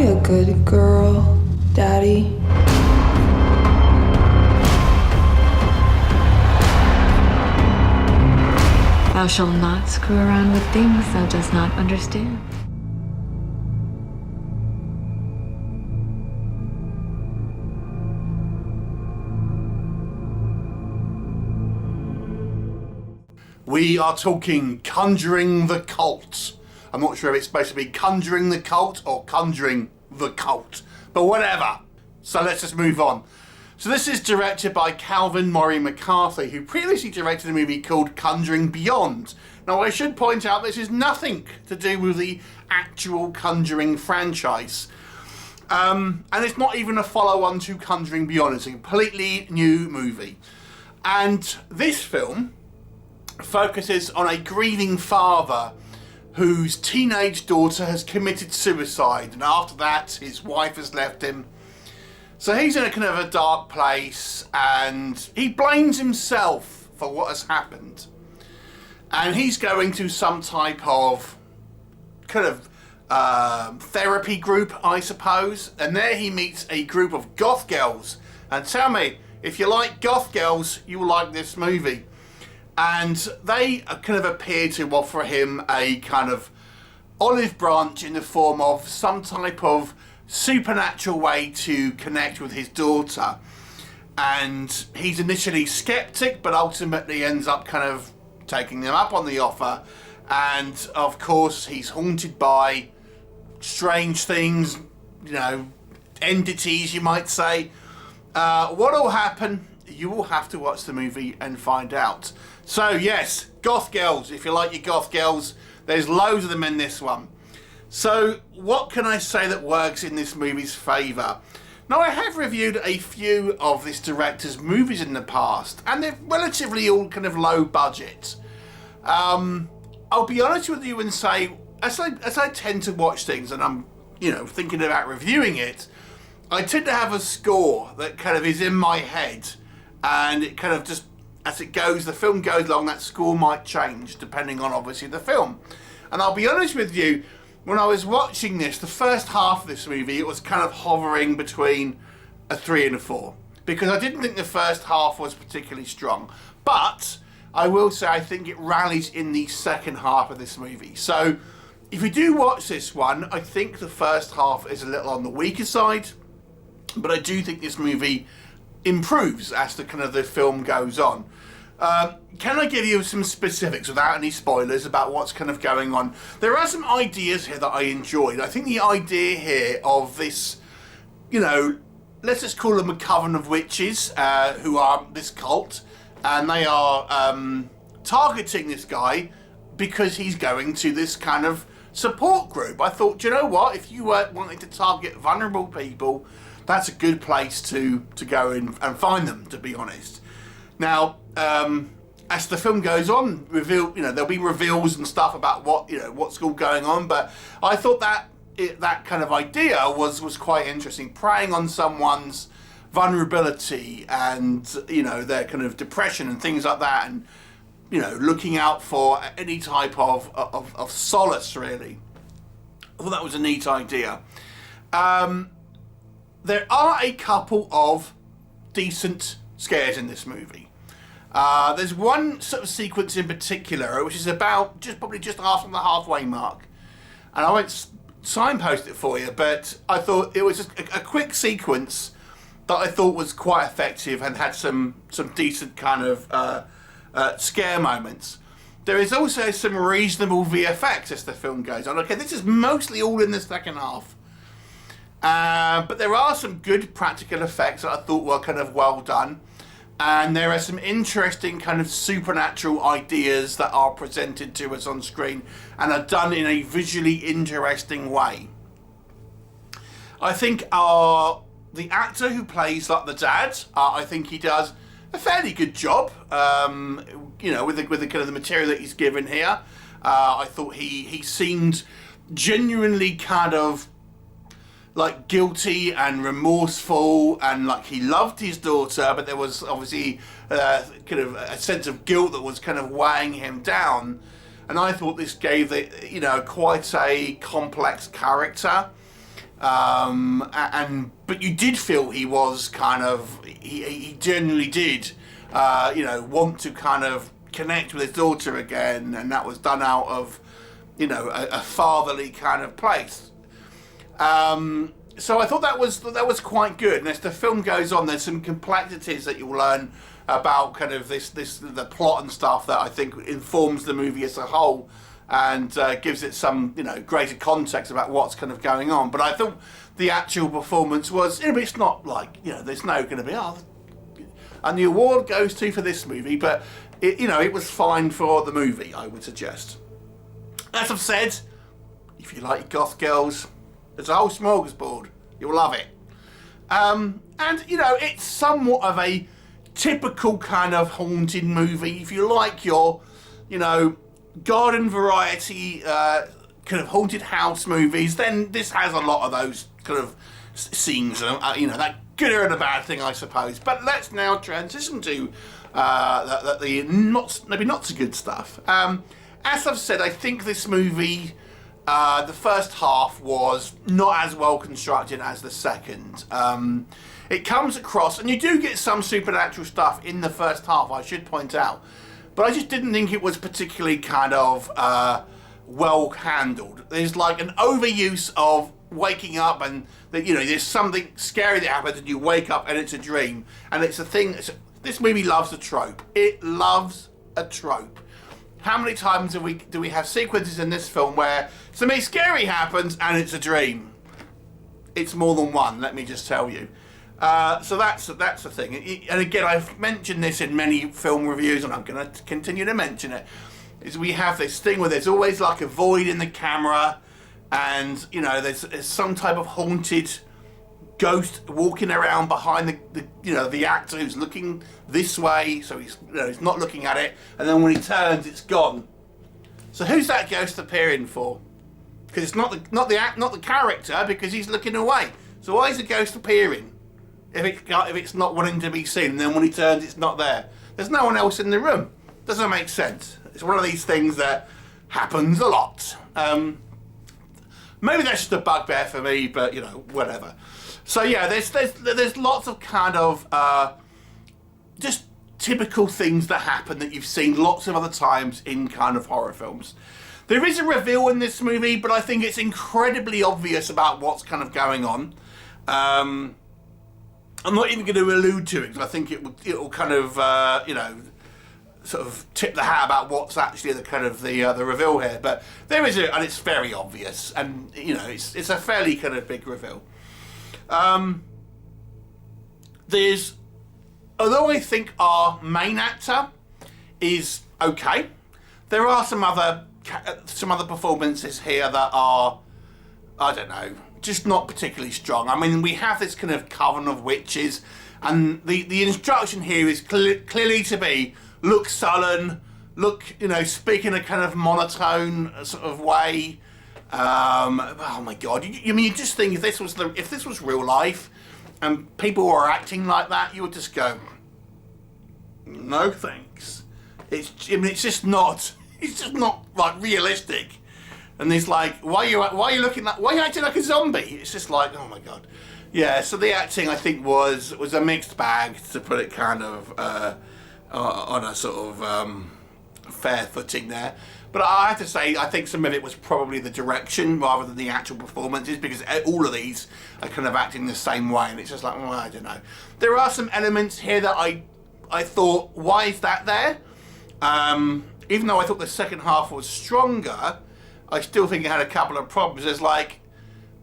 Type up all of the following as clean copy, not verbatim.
a good girl, Daddy. Thou shalt not screw around with things thou dost not understand. We are talking Conjuring the Cult. I'm not sure if it's supposed to be Conjuring the Cult or Conjuring the Cult, but whatever. So let's just move on. So this is directed by Calvin Murray McCarthy, who previously directed a movie called Conjuring Beyond. Now I should point out this is nothing to do with the actual Conjuring franchise. And it's not even a follow-on to Conjuring Beyond. It's a completely new movie. And this film focuses on a grieving father whose teenage daughter has committed suicide, and after that his wife has left him. So he's in a kind of a dark place and he blames himself for what has happened, and he's going to some type of kind of therapy group, I suppose, and there he meets a group of goth girls. And tell me, if you like goth girls, you will like this movie. And they kind of appear to offer him a kind of olive branch in the form of some type of supernatural way to connect with his daughter. And he's initially skeptic, but ultimately ends up kind of taking them up on the offer. And of course, he's haunted by strange things, you know, entities, you might say. What will happen? You will have to watch the movie and find out. So yes, goth girls, if you like your goth girls, there's loads of them in this one. So what can I say that works in this movie's favour? Now I have reviewed a few of this director's movies in the past, and they're relatively all kind of low budget. I'll be honest with you and say, as I tend to watch things and I'm, you know, thinking about reviewing it, I tend to have a score that kind of is in my head, and it kind of just, as it goes, the film goes along, that score might change depending on obviously the film. And I'll be honest with you, when I was watching this, the first half of this movie, it was kind of hovering between a 3 and a 4, because I didn't think the first half was particularly strong. But I will say I think it rallies in the second half of this movie. So if you do watch this one, I think the first half is a little on the weaker side, but I do think this movie improves as the kind of the film goes on. Can I give you some specifics without any spoilers about what's kind of going on? There are some ideas here that I enjoyed. I think the idea here of this, you know, let's just call them a coven of witches who are this cult, and they are targeting this guy because he's going to this kind of support group. I thought, do you know what? If you were wanting to target vulnerable people, that's a good place to go in and find them, to be honest. Now, as the film goes on, there'll be reveals and stuff about what's all going on. But I thought that kind of idea was quite interesting, preying on someone's vulnerability and their kind of depression and things like that, and looking out for any type of solace. Really, I thought that was a neat idea. There are a couple of decent scares in this movie. There's one sort of sequence in particular, which is about probably just after the halfway mark, and I won't signpost it for you, but I thought it was just a quick sequence that I thought was quite effective and had some decent kind of scare moments. There is also some reasonable VFX as the film goes on. Okay, this is mostly all in the second half. But there are some good practical effects that I thought were kind of well done. And there are some interesting kind of supernatural ideas that are presented to us on screen and are done in a visually interesting way. I think the actor who plays like the dad, I think he does a fairly good job, with the kind of the material that he's given here. I thought he seemed genuinely kind of like guilty and remorseful, and like he loved his daughter, but there was obviously kind of a sense of guilt that was kind of weighing him down. And I thought this gave quite a complex character. but you did feel he was kind of, he genuinely did, want to kind of connect with his daughter again, and that was done out of, a fatherly kind of place. So I thought that was quite good. And as the film goes on, there's some complexities that you'll learn about kind of the plot and stuff that I think informs the movie as a whole, and gives it some greater context about what's kind of going on. But I thought the actual performance was, it's not like there's no going to be and the award goes to for this movie, but it was fine for the movie, I would suggest. As I've said, if you like goth girls, there's a whole smorgasbord. You'll love it. And it's somewhat of a typical kind of haunted movie. If you like your garden variety kind of haunted house movies, then this has a lot of those kind of scenes, that good or the bad thing, I suppose. But let's now transition to the maybe not so good stuff. As I've said, I think this movie, the first half was not as well constructed as the second. It comes across, and you do get some supernatural stuff in the first half, I should point out, but I just didn't think it was particularly kind of well handled. There's like an overuse of waking up, and there's something scary that happens, and you wake up and it's a dream, and it's a thing. This movie loves a trope. It loves a trope. How many times do we have sequences in this film where something scary happens and it's a dream? It's more than one, let me just tell you. So that's the thing. And again, I've mentioned this in many film reviews, and I'm going to continue to mention it, is we have this thing where there's always like a void in the camera, and there's some type of haunted ghost walking around behind the actor who's looking this way, so he's not looking at it, and then when he turns, it's gone. So who's that ghost appearing for? Because it's not the character, because he's looking away. So why is the ghost appearing if it's not wanting to be seen, and then when he turns, it's not there? There's no one else in the room. Doesn't make sense. It's one of these things that happens a lot. Maybe that's just a bugbear for me, but whatever. So yeah, there's lots of kind of just typical things that happen that you've seen lots of other times in kind of horror films. There is a reveal in this movie, but I think it's incredibly obvious about what's kind of going on. I'm not even going to allude to it, because I think it'll kind of sort of tip the hat about what's actually the kind of the reveal here. But there is and it's very obvious, and it's a fairly kind of big reveal. Although I think our main actor is okay, there are some other performances here that are, I don't know, just not particularly strong. I mean, we have this kind of coven of witches, and the instruction here is clearly to be look sullen, speak in a kind of monotone sort of way. Oh my God! You just think if this was real life, and people were acting like that, you would just go, no thanks. It's just not like realistic. And it's like, why are you acting like a zombie? It's just like, oh my God. Yeah. So the acting, I think, was a mixed bag, to put it kind of on a sort of fair footing there. But I have to say, I think some of it was probably the direction rather than the actual performances, because all of these are kind of acting the same way, and it's just like, well, I don't know. There are some elements here that I thought, why is that there? Even though I thought the second half was stronger, I still think it had a couple of problems. There's like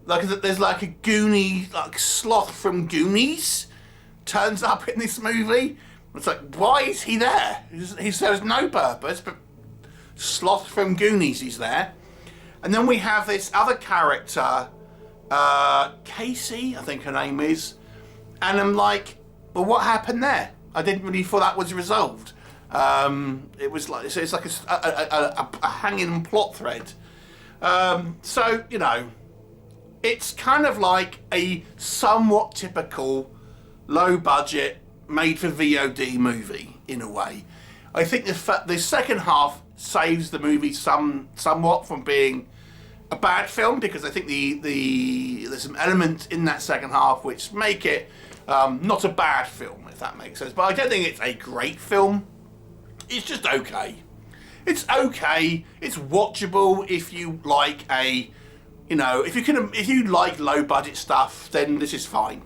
a Goonie, like sloth from Goonies turns up in this movie. It's like, why is he there? He serves no purpose, but Sloth from Goonies is there. And then we have this other character, Casey, I think her name is. And I'm like, well, what happened there? I didn't really feel that was resolved. It was like, so it's like a hanging plot thread. So, it's kind of like a somewhat typical low budget, made for VOD movie in a way. I think the second half saves the movie somewhat from being a bad film, because I think there's some elements in that second half which make it not a bad film, if that makes sense. But I don't think it's a great film. It's just okay. It's okay. It's watchable if you like if you like low budget stuff, then this is fine.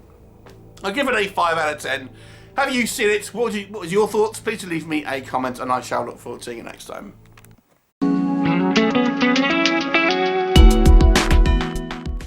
I'll give it a 5 out of 10. Have you seen it? What was your thoughts? Please leave me a comment, and I shall look forward to seeing you next time.